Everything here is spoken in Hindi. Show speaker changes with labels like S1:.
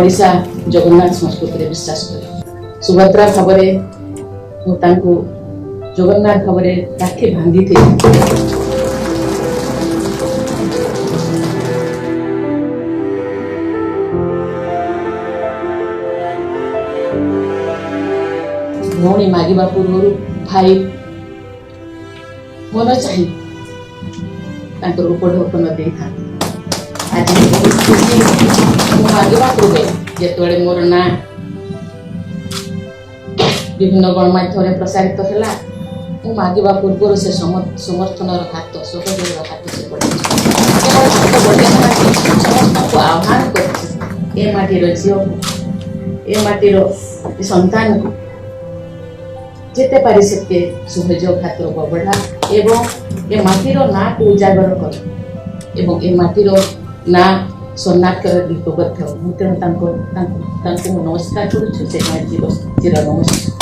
S1: ओडिशा जगन्नाथ संस्कृति विश्वास करे सुभद्रा भाव जगन्नाथ भाव राखी बांधी थी। भौणी मागिबा पूर्व भाई मन चाहे उपढौकन दे था। आज मागिबा पूर्व जिते मोर ना विभिन्न गणमाध्यम प्रसारित है मागिबा पूर्व से समर्थन हाथ सहयोग हाथ से समस्त आह्वान कर माटीर झील ए माटीर संतान को जिते पारि से सहयोग हाथ बढ़ा एवं ए माटीर ना को उजागर कर एवं ए माटीर ना सोनाक्षर लिपिबद्ध तेणु नमस्कार करुछु से चिर नमस्कार।